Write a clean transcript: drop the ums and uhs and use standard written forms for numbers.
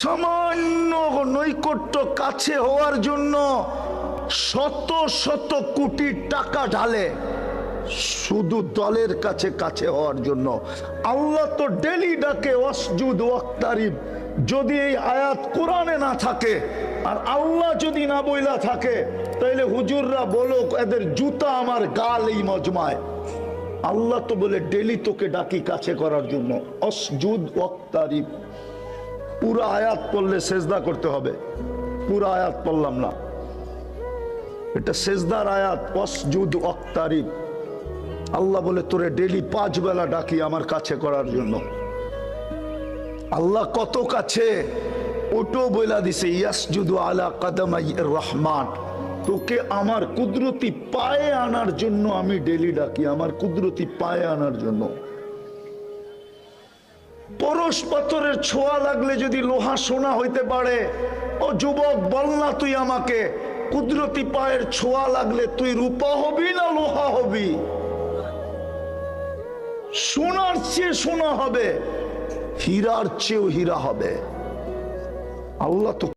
সামান্য নৈকট্য কাছে হওয়ার জন্য শত শত কোটি টাকা ঢালে, শুধু দলের কাছে কাছে হওয়ার জন্য। আল্লাহ তো ডেলি ডাকে ওয়াসজুদ ওয়াক্তারিব। যদি এই আয়াত কোরআনে না থাকে আর আল্লাহ যদি না বইলা থাকে, তাইলে হুজুররা বলো এদের জুতা আমার গাল এই মজমায়। আল্লাহ তো বলে ডেলি তোকে ডাকি কাছে করার জন্য, ওয়াসজুদ ওয়াক্তারিব। পুরো আয়াত পড়লে সেজদা করতে হবে, পুরো আয়াত পড়লাম না, এটা সেজদার আয়াত। ওয়াসজুদ ওয়াক্তারিব। আল্লাহ বলে তোরে ডেলি 5 বেলা ডাকি আমার কাছে করার জন্য। আল্লাহ কত কাছে ওটো বইলা দিছে, ইয়াসজুদু আলা কাদামাইর রহমান। তোকে আমার কুদরতি পায়ে আনার জন্য আমি ডেলি ডাকি, আমার কুদরতি পায়ে আনার জন্য। পরশ পাথরের ছোঁয়া লাগলে যদি লোহা সোনা হইতে পারে, ও যুবক বল না তুই আমাকে, কুদরতি পায়ের ছোঁয়া লাগলে তুই রূপা হবি না লোহা হবি? সোনার চেয়ে সোনা হবে, হীরার চেয়েও হীরা হবে। আল্লাহ তো